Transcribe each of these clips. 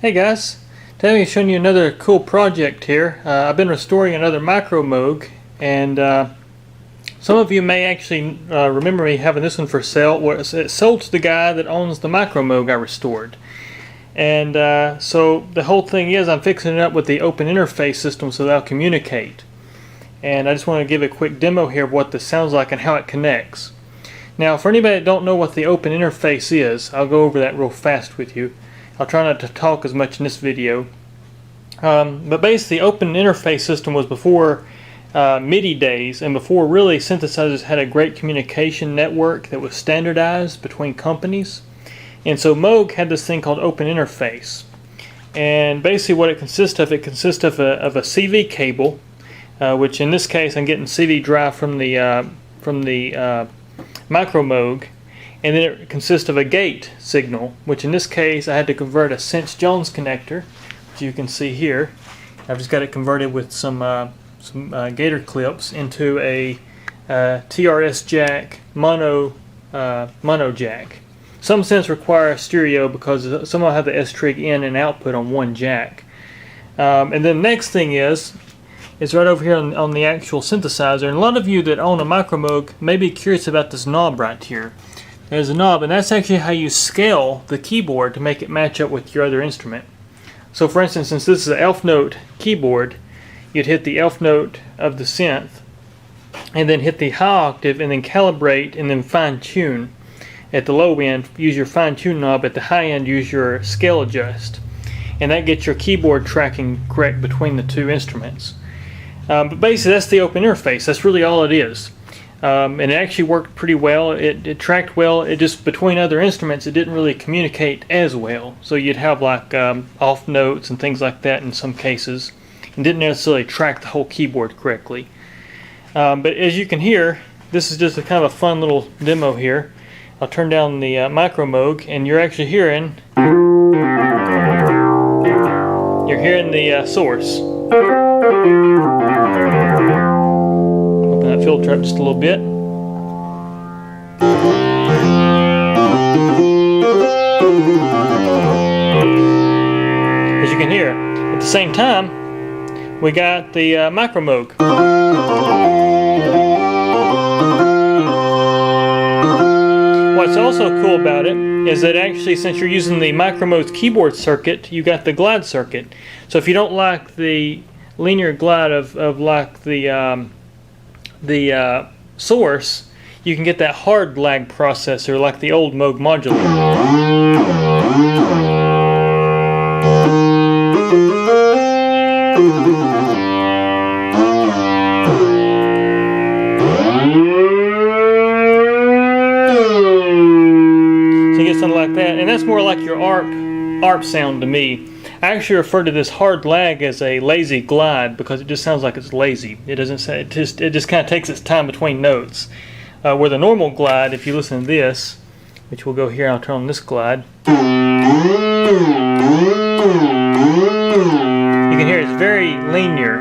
Hey guys, today I'm showing you another cool project here. I've been restoring another Micromoog, and some of you may actually remember me having this one for sale. It sold to the guy that owns the Micromoog I restored. And so the whole thing is I'm fixing it up with the open interface system so they'll communicate. And I just want to give a quick demo here of what this sounds like and how it connects. Now, for anybody that don't know what the open interface is, I'll go over that real fast with you. I'll try not to talk as much in this video. But basically, the open interface system was before MIDI days and before really synthesizers had a great communication network that was standardized between companies. And so Moog had this thing called open interface. And basically what it consists of a CV cable, which in this case I'm getting CV drive from the Micromoog. And then it consists of a gate signal, which in this case I had to convert a Jones connector, which you can see here. I've just got it converted with some gator clips into a TRS jack mono jack. Some sense require stereo because some will have the S-trig in and output on one jack. And then the next thing is right over here on the actual synthesizer. And a lot of you that own a Micromoog may be curious about this knob right here. There's a knob, and that's actually how you scale the keyboard to make it match up with your other instrument. So for instance, since this is an elf note keyboard, you'd hit the elf note of the synth and then hit the high octave and then calibrate and then fine tune. At the low end, use your fine tune knob. At the high end, use your scale adjust. And that gets your keyboard tracking correct between the two instruments. But basically that's the open interface. That's really all it is. And it actually worked pretty well. It tracked well. It just, between other instruments, it didn't really communicate as well. So you'd have like off notes and things like that in some cases, and didn't necessarily track the whole keyboard correctly. But as you can hear, this is just a kind of a fun little demo here. I'll turn down the Micromoog, and you're actually hearing the source. Filter up just a little bit. As you can hear, at the same time, we got the Micromoog. What's also cool about it is that actually, since you're using the Micromoog's keyboard circuit, you got the glide circuit. So if you don't like the linear glide of like the source, you can get that hard lag processor like the old Moog modulator. So you get something like that, and that's more like your ARP sound to me. I actually refer to this hard lag as a lazy glide because it just sounds like it's lazy. It doesn't say, it just kind of takes its time between notes. Where the normal glide, if you listen to this, which we'll go here, I'll turn on this glide. You can hear it's very linear.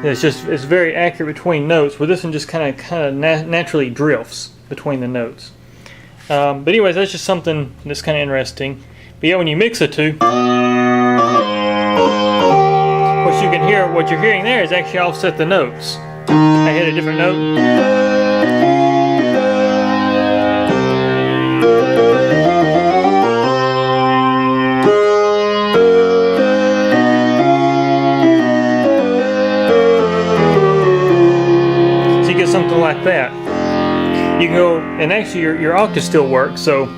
It's very accurate between notes. Where this one just kind of naturally drifts between the notes. But anyways, that's just something that's kind of interesting. But yeah, when you mix the two, what you're hearing there is actually offset the notes. I hit a different note. So you get something like that. You can go, and actually your octave still works, so.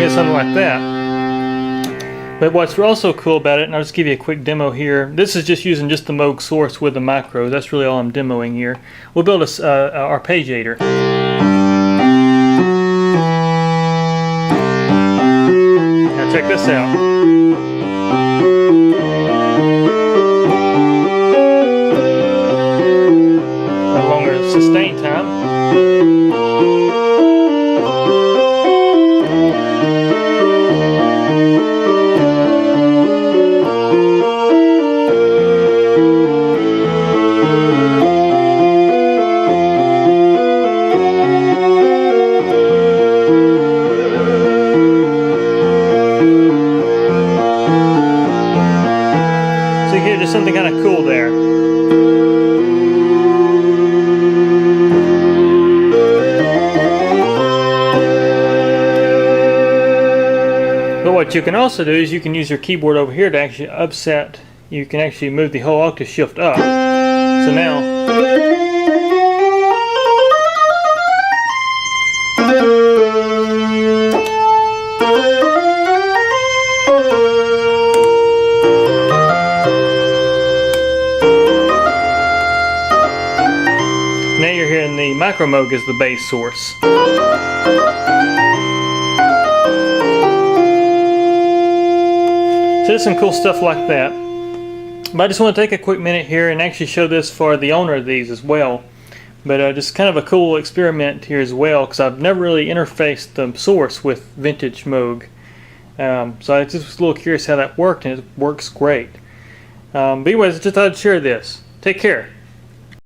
Something like that. But what's also cool about it, and I'll just give you a quick demo here. This is just using just the Moog source with the macros. That's really all I'm demoing here. We'll build a arpeggiator. Now check this out. A longer sustain time. you hear just something kind of cool there. But what you can also do is you can use your keyboard over here to actually upset. You can actually move the whole octave shift up. So now, you're hearing the Micromoog as the bass source. So there's some cool stuff like that. But I just want to take a quick minute here and actually show this for the owner of these as well. But just kind of a cool experiment here as well, because I've never really interfaced the source with vintage Moog. So I just was a little curious how that worked, and it works great. But anyways, I just thought I'd share this. Take care.